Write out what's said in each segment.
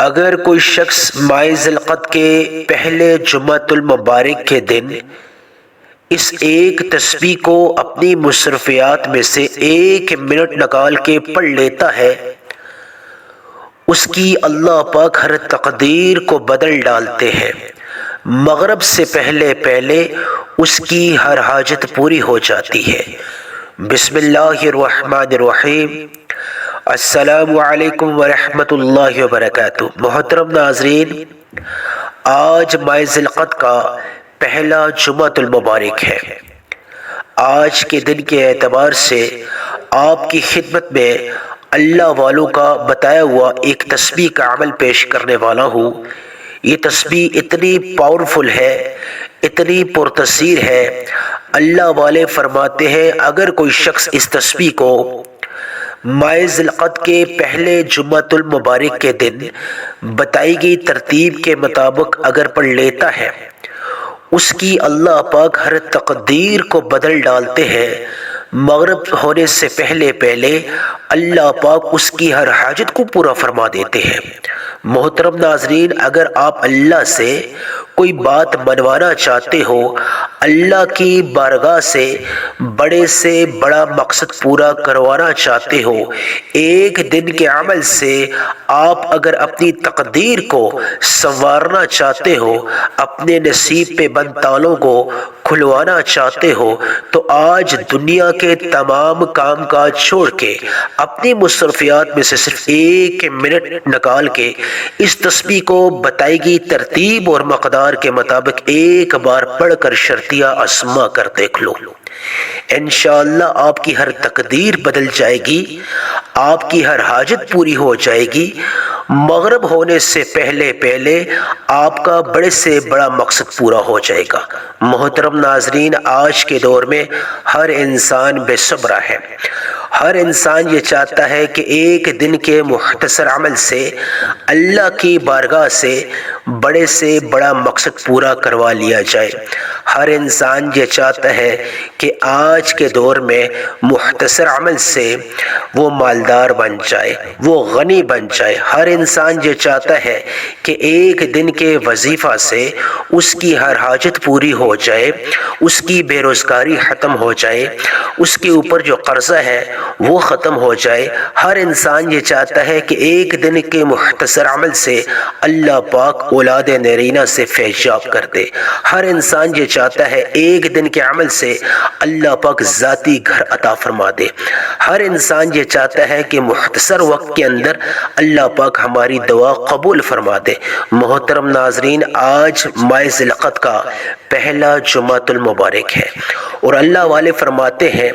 اگر کوئی شخص ماہ ذی القعدہ کے پہلے جمعۃ المبارک کے دن اس ایک تسبیح کو اپنی مصروفیات میں سے 1 منٹ نکال کے پڑھ لیتا ہے، اس کی اللہ پاک ہر تقدیر کو بدل ڈالتے ہیں۔ مغرب سے پہلے اس کی ہر حاجت پوری ہو جاتی ہے۔ بسم اللہ الرحمن الرحیم۔ السلام علیکم ورحمۃ اللہ وبرکاتہ۔ محترم ناظرین، آج ماہ ذی القعدہ کا پہلا جمعۃ المبارک ہے۔ آج کے دن کے اعتبار سے آپ کی خدمت میں اللہ والوں کا بتایا ہوا ایک تسبیح کا عمل پیش کرنے والا ہوں۔ یہ تسبیح اتنی پاورفل ہے، اتنی پرتاثیر ہے۔ اللہ والے فرماتے ہیں اگر کوئی شخص اس تسبیح کو ماہ ذی القعدہ کے پہلے جمعۃ المبارک کے دن بتائی گئی ترتیب کے مطابق اگر پڑھ لیتا ہے، اس کی اللہ پاک ہر تقدیر کو بدل ڈالتے ہیں۔ مغرب ہونے سے پہلے اللہ پاک اس کی ہر حاجت کو پورا فرما دیتے ہیں۔ محترم ناظرین، اگر آپ اللہ سے کوئی بات منوانا چاہتے ہو، اللہ کی بارگاہ سے بڑا مقصد پورا کروانا چاہتے ہو، ایک دن کے عمل سے آپ اگر اپنی تقدیر کو سنوارنا چاہتے ہو، اپنے نصیب پہ بند تالوں کو کھلوانا چاہتے ہو، تو آج دنیا کے تمام کام کاج چھوڑ کے اپنی مصروفیات میں سے صرف 1 منٹ نکال کے اس تسبیح کو بتائی گئی ترتیب اور مقدار کے مطابق ایک بار پڑھ کر شرطیہ آزما کر دیکھ لو۔ انشاءاللہ آپ کی ہر تقدیر بدل جائے گی، آپ کی ہر حاجت پوری ہو جائے گی۔ مغرب ہونے سے پہلے آپ کا بڑے سے بڑا مقصد پورا ہو جائے گا۔ محترم ناظرین، آج کے دور میں ہر انسان بے صبر ہے۔ ہر انسان یہ چاہتا ہے کہ ایک دن کے مختصر عمل سے اللہ کی بارگاہ سے بڑا مقصد پورا کروا لیا جائے۔ ہر انسان یہ چاہتا ہے کہ آج کے دور میں مختصر عمل سے وہ مالدار بن جائے، وہ غنی بن جائے۔ ہر انسان یہ چاہتا ہے کہ ایک دن کے وظیفہ سے اس کی ہر حاجت پوری ہو جائے، اس کی بے روزگاری ختم ہو جائے، اس کے اوپر جو قرضہ ہے وہ ختم ہو جائے۔ ہر انسان یہ چاہتا ہے کہ ایک دن کے مختصر عمل سے اللہ پاک اولاد نرینہ سے فیضیاب کر دے۔ ہر انسان یہ چاہتا ہے ایک دن کے عمل سے اللہ پاک ذاتی گھر عطا فرما دے۔ ہر انسان یہ چاہتا ہے کہ مختصر وقت کے اندر اللہ پاک ہماری دعا قبول فرما دے۔ محترم ناظرین، آج ماہ ذی القعدہ کا پہلا جمعۃ المبارک ہے اور اللہ والے فرماتے ہیں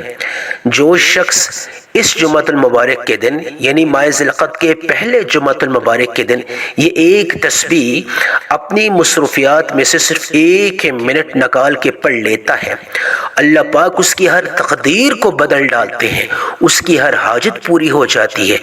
جو شخص اس جمعۃ المبارک کے دن یعنی ماہ ذی القعدہ کے پہلے جمعۃ المبارک کے دن یہ ایک تسبیح اپنی مصروفیات میں سے صرف 1 منٹ نکال کے پڑھ لیتا ہے، اللہ پاک اس کی ہر تقدیر کو بدل ڈالتے ہیں، اس کی ہر حاجت پوری ہو جاتی ہے۔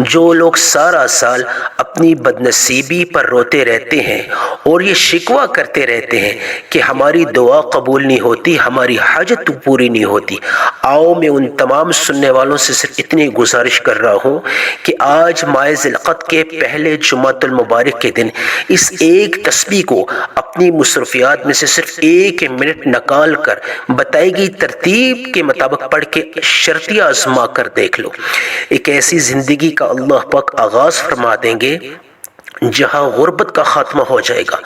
جو لوگ سارا سال اپنی بدنصیبی پر روتے رہتے ہیں اور یہ شکوہ کرتے رہتے ہیں کہ ہماری دعا قبول نہیں ہوتی، ہماری حاجت پوری نہیں ہوتی، آؤ میں ان تمام سننے والوں سے صرف اتنی گزارش کر رہا ہوں کہ آج ماہ ذی القعدہ کے پہلے جمعۃ المبارک کے دن اس ایک تسبیح کو اپنی مصروفیات میں سے صرف 1 منٹ نکال کر بتائی گئی ترتیب کے مطابق پڑھ کے شرطیہ آزما کر دیکھ لو۔ ایک ایسی زندگی کا اللہ پاک آغاز فرما دیں گے جہاں غربت کا خاتمہ ہو جائے گا،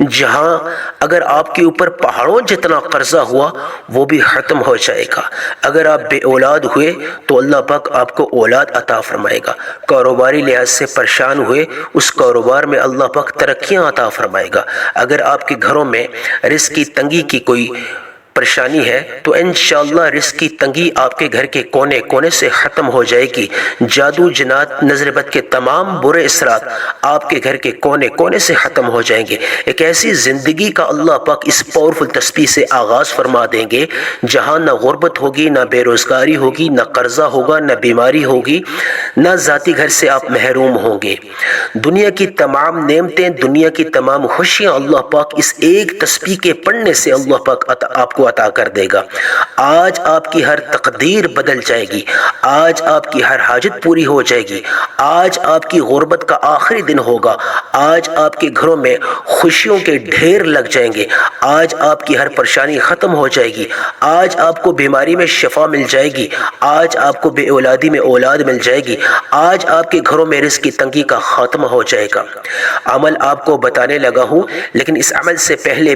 جہاں اگر آپ کے اوپر پہاڑوں جتنا قرضہ ہوا وہ بھی ختم ہو جائے گا۔ اگر آپ بے اولاد ہوئے تو اللہ پاک آپ کو اولاد عطا فرمائے گا۔ کاروباری لحاظ سے پریشان ہوئے، اس کاروبار میں اللہ پاک ترقیاں عطا فرمائے گا۔ اگر آپ کے گھروں میں رزق کی تنگی کی کوئی پریشانی ہے تو انشاءاللہ رزق کی تنگی آپ کے گھر کے کونے کونے سے ختم ہو جائے گی۔ جادو جنات نظر بد کے تمام برے اثرات آپ کے گھر کے کونے کونے سے ختم ہو جائیں گے۔ ایک ایسی زندگی کا اللہ پاک اس پاورفل تسبیح سے آغاز فرما دیں گے جہاں نہ غربت ہوگی، نہ بے روزگاری ہوگی، نہ قرضہ ہوگا، نہ بیماری ہوگی، نہ ذاتی گھر سے آپ محروم ہوں گے۔ دنیا کی تمام نعمتیں، دنیا کی تمام خوشیاں اللہ پاک اس ایک تسبیح کے پڑھنے سے اللہ پاک آپ کو کو عطا کر دے گا۔ آج آپ کی ہر تقدیر بدل جائے گی، آج آپ کی ہر حاجت پوری ہو جائے گی، آج آپ کی غربت کا آخری دن ہوگا، آج آپ کے گھروں میں خوشیوں کے ڈھیر لگ جائیں گے، آج آپ کی ہر پریشانی ختم ہو جائے گی، آج آپ کو بیماری میں شفا مل جائے گی، آج آپ کو بے اولادی میں اولاد مل جائے گی، آج آپ کے گھروں میں رزق کی تنگی کا خاتمہ ہو جائے گا۔ عمل آپ کو بتانے لگا ہوں، لیکن اس عمل سے پہلے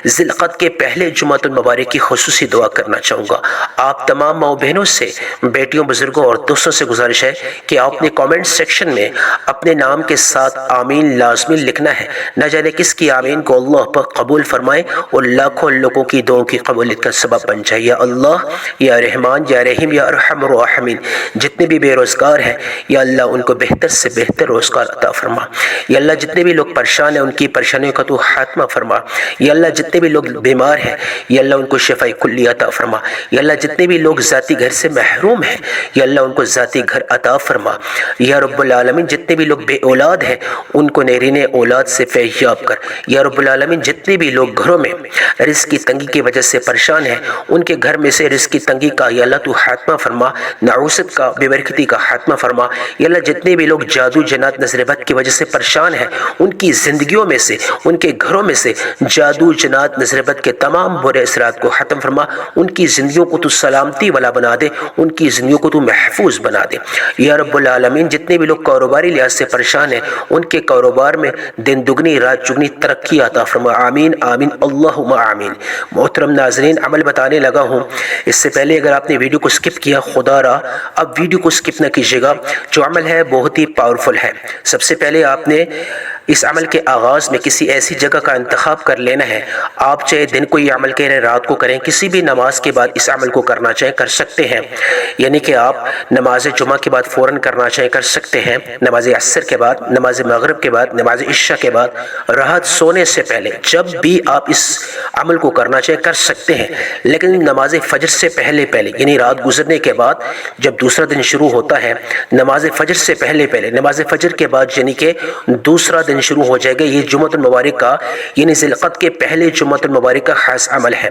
ذی القعدہ کے پہلے جمعۃ المبارک کی خصوصی دعا کرنا چاہوں گا۔ آپ تمام ماؤں بہنوں سے، بیٹیوں، بزرگوں اور دوستوں سے گزارش ہے کہ آپ نے کامنٹ سیکشن میں اپنے نام کے ساتھ آمین لازمی لکھنا ہے۔ نہ جانے کس کی آمین کو اللہ پاک قبول فرمائے اور لاکھوں لوگوں کی دعاؤں کی قبولیت کا سبب بن جائے۔ یا اللہ، یا رحمان، یا رحیم، یا ارحم الراحمین، جتنے بھی بے روزگار ہیں یا اللہ ان کو بہتر سے بہتر روزگار عطا فرما۔ یا اللہ جتنے بھی لوگ پریشان ہیں ان کی پریشانیوں کا تو خاتمہ فرما۔ یا اللہ جتنے بھی لوگ بیمار ہیں یا اللہ ان کو شفاء کلی عطا فرما۔ یا اللہ جتنے بھی لوگ ذاتی گھر سے محروم ہیں یا اللہ ان کو ذاتی گھر عطا فرما۔ یا رب العالمین جتنے بھی لوگ بے اولاد ہیں ان کو نیرین اولاد سے فیضیاب کر۔ یا رب العالمین جتنے بھی لوگ گھروں میں رزق کی تنگی کی وجہ سے پریشان ہیں ان کے گھر میں سے رزق کی تنگی کا یا اللہ تو خاتمہ فرما، نعوست کا، بے برکتی کا خاتمہ فرما۔ یا اللہ جتنے بھی لوگ جادو، جنات، نظر بد کی وجہ سے پریشان ہیں ان کی زندگیوں میں سے، ان کے گھروں میں سے جادو، جنات، نظر بد کے تمام برے اثرات کو ختم فرما، ان کی زندگیوں کو تو سلامتی والا بنا دے، ان کی زندگیوں کو تو محفوظ بنا دے۔ یا رب العالمین جتنے بھی لوگ کاروباری لحاظ سے پریشان ہیں ان کے کاروبار میں دن دگنی رات چگنی ترقی عطا فرما۔ آمین آمین اللہم آمین۔ محترم ناظرین، عمل بتانے لگا ہوں، اس سے پہلے اگر آپ نے ویڈیو کو سکپ کیا، خدا را اب ویڈیو کو سکپ نہ کیجیے گا۔ جو عمل ہے بہت ہی پاورفل ہے۔ سب سے پہلے آپ نے اس عمل کے آغاز میں کسی ایسی جگہ کا انتخاب کر لینا ہے۔ آپ چاہے دن کو یہ عمل کریں، رات کو کریں، کسی بھی نماز کے بعد اس عمل کو کرنا چاہیں کر سکتے ہیں۔ یعنی کہ آپ نماز جمعہ کے بعد فوراً کرنا چاہیں کر سکتے ہیں، نماز عصر کے بعد، نماز مغرب کے بعد، نماز عشاء کے بعد، رات سونے سے پہلے، جب بھی آپ اس عمل کو کرنا چاہیں کر سکتے ہیں۔ لیکن نماز فجر سے پہلے یعنی رات گزرنے کے بعد جب دوسرا دن شروع ہوتا ہے، نماز فجر سے پہلے نماز فجر کے بعد یعنی کہ دوسرا دن شروع ہو جائے گا۔ یہ جمعۃ المبارک کا یعنی ذی القعدہ کے پہلے جمعۃ المبارک کا خاص عمل ہے۔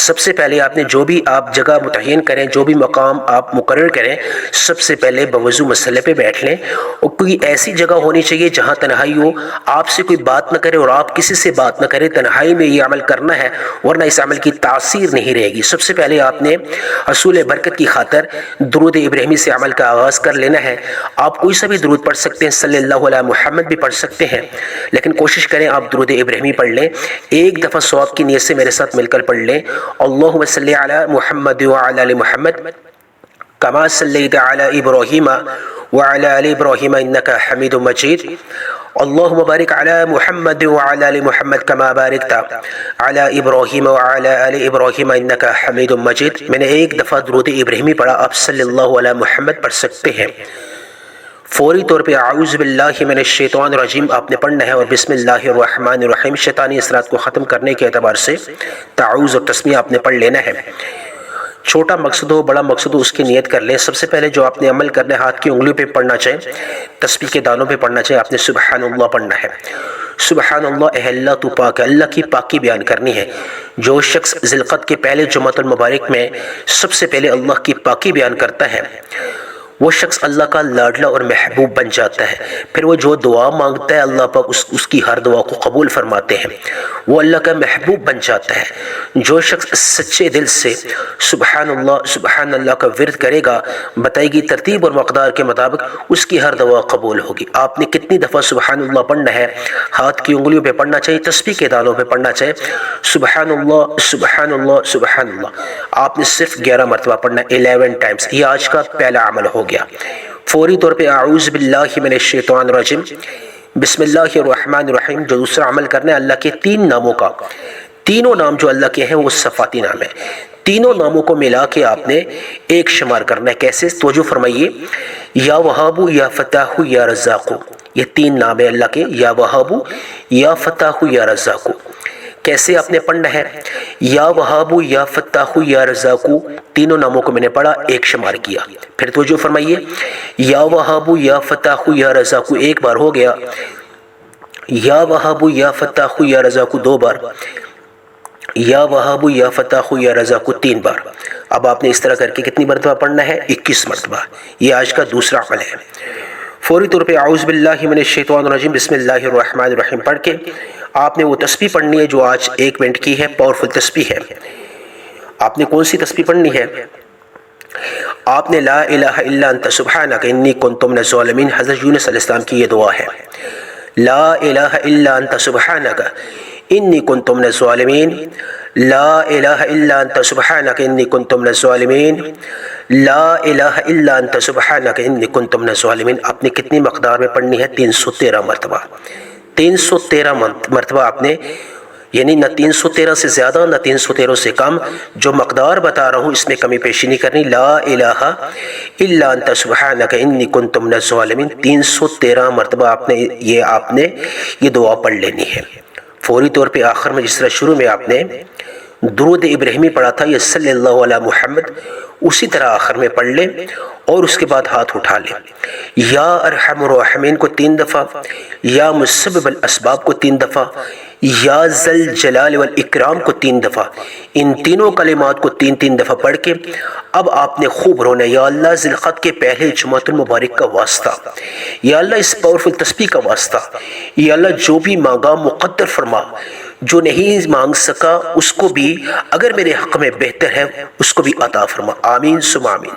سب سے پہلے آپ نے جو بھی آپ جگہ متعین کریں، جو بھی مقام آپ مقرر کریں، سب سے پہلے بوضو مسلح پہ بیٹھ لیں، اور کوئی ایسی جگہ ہونی چاہیے جہاں تنہائی ہو، آپ سے کوئی بات نہ کرے اور آپ کسی سے بات نہ کریں، تنہائی میں یہ عمل کرنا ہے ورنہ اس عمل کی تاثیر نہیں رہے گی۔ سب سے پہلے آپ نے حصول برکت کی خاطر درود ابراہیمی سے عمل کا آغاز کر لینا ہے۔ آپ کوئی سا بھی درود پڑھ سکتے ہیں، صلی اللہ علیہ محمد بھی پڑھ سکتے ہیں، لیکن کوشش کریں آپ درود ابراہیمی پڑھ لیں۔ ایک دفعہ ثواب کی نیت سے میرے ساتھ مل کر پڑھ لیں، اللہم صلی علی محمد وعلی آل محمد کما صلیت علی ابراہیم وعلی آل ابراہیم انک حمید مجید، اللہم بارک علی محمد وعلی آل محمد کما بارکت علی ابراہیم وعلی آل ابراہیم انک حمید مجید۔ میں نے ایک دفعہ درود ابراہیمی پڑھا، آپ صلی اللہ علیہ محمد پڑھ سکتے ہیں۔ فوری طور پہ اعوذ باللہ من الشیطان الرجیم آپ نے پڑھنا ہے اور بسم اللہ الرحمن الرحیم، شیطانی اثرات کو ختم کرنے کے اعتبار سے تعوذ اور تسمیہ آپ نے پڑھ لینا ہے۔ چھوٹا مقصد ہو بڑا مقصد ہو اس کی نیت کر لیں۔ سب سے پہلے جو آپ نے عمل کرنا ہے ہاتھ کی انگلیوں پہ پڑھنا چاہیں، تسبیح کے دانوں پہ پڑھنا چاہیں، آپ نے سبحان اللہ پڑھنا ہے۔ سبحان اللہ، اے اللہ تو پاک ہے، اللہ کی پاکی بیان کرنی ہے۔ جو شخص ذی القعدہ کے پہلے جمعۃ المبارک میں سب سے پہلے اللہ کی پاکی بیان کرتا ہے وہ شخص اللہ کا لاڈلا اور محبوب بن جاتا ہے۔ پھر وہ جو دعا مانگتا ہے اللہ پاک اس کی ہر دعا کو قبول فرماتے ہیں، وہ اللہ کا محبوب بن جاتا ہے۔ جو شخص سچے دل سے سبحان اللہ کا ورد کرے گا، بتائی گئی ترتیب اور مقدار کے مطابق اس کی ہر دعا قبول ہوگی۔ آپ نے کتنی دفعہ سبحان اللہ پڑھنا ہے، ہاتھ کی انگلیوں پہ پڑھنا چاہیے، تسبیح کے دانوں پہ پڑھنا چاہیے، سبحان اللہ سبحان اللہ سبحان اللہ، آپ نے صرف 11 مرتبہ پڑھنا ہے، 11 ٹائمز۔ یہ آج کا پہلا عمل ہو گیا۔ فوری طور پہ اعوذ باللہ من الشیطان الرجیم بسم اللہ الرحمن الرحیم۔ جو دوسرا عمل کرنا ہے اللہ کے 3 ناموں کا، تینوں نام جو اللہ کے ہیں وہ صفاتی نام ہے، تینوں ناموں کو ملا کے آپ نے ایک شمار کرنا ہے۔ کیسے؟ توجہ فرمائیے، یا وہاب، یا فتاح، یا رزاق، یہ 3 نام ہے اللہ کے، یا وہاب، یا فتاح، یا رزاق۔ کیسے آپ نے پڑھنا ہے؟ یا وہاب، یا فتاح، یا رزاق، تینوں ناموں کو میں نے پڑھا، ایک شمار کیا۔ پھر توجہ فرمائیے، یا وہاب، یا فتاح، یا رزاق ایک بار ہو گیا، یا وہاب، یا فتاح، یا رزاق 2 بار، یا وہاب یا فتاح یا رزاق 3 بار۔ اب آپ نے اس طرح کر کے کتنی مرتبہ پڑھنا ہے؟ 21 مرتبہ۔ یہ آج کا دوسرا عمل ہے۔ فوری طور پہ اعوذ باللہ من الشیطان الرجیم بسم اللہ الرحمن الرحیم پڑھ کے آپ نے وہ تسبیح پڑھنی ہے جو آج 1 منٹ کی ہے، پاورفل تسبیح ہے۔ آپ نے کون سی تسبیح پڑھنی ہے؟ آپ نے لا الہ الا انت سبحانک انی کنت من الظالمین، حضرت یونس علیہ السلام کی یہ دعا ہے۔ لا الہ الا انت سبحانک انی کنت من الظالمین، لا الہ الا انت سبحانک انی کنت من الظالمین، لا الہ الا انت سبحانک انی کنت من الظالمین۔ آپ نے کتنی مقدار میں پڑھنی ہے؟ 313 مرتبہ۔ 313 مرتبہ آپ نے، یعنی نہ 313 سے زیادہ نہ 313 سے کم، جو مقدار بتا رہا ہوں اس میں کمی پیشی نہیں کرنی۔ لا الہ الا انت سبحانک انی کنت من الظالمین 313 مرتبہ آپ نے یہ دعا پڑھ لینی ہے۔ فوری طور پہ آخر میں جس طرح شروع میں آپ نے درود ابراہیمی پڑھا تھا یا صلی اللہ علی محمد، اسی طرح آخر میں پڑھ لیں اور اس کے بعد ہاتھ اٹھا لیں۔ یا ارحم الراحمین کو 3 دفعہ، یا مسبب الاسباب کو 3 دفعہ، یا ذل جلال والاکرام کو 3 دفعہ، ان تینوں کلمات کو 3 دفعہ پڑھ کے اب آپ نے خوب رونا ہے۔ یا اللہ ذی القعدہ کے پہلے جمعۃ المبارک کا واسطہ، یا اللہ اس پاورفل تسبیح کا واسطہ، یا اللہ جو بھی مانگا مقدر فرما، جو نہیں مانگ سکا اس کو بھی اگر میرے حق میں بہتر ہے اس کو بھی عطا فرما، آمین ثم آمین۔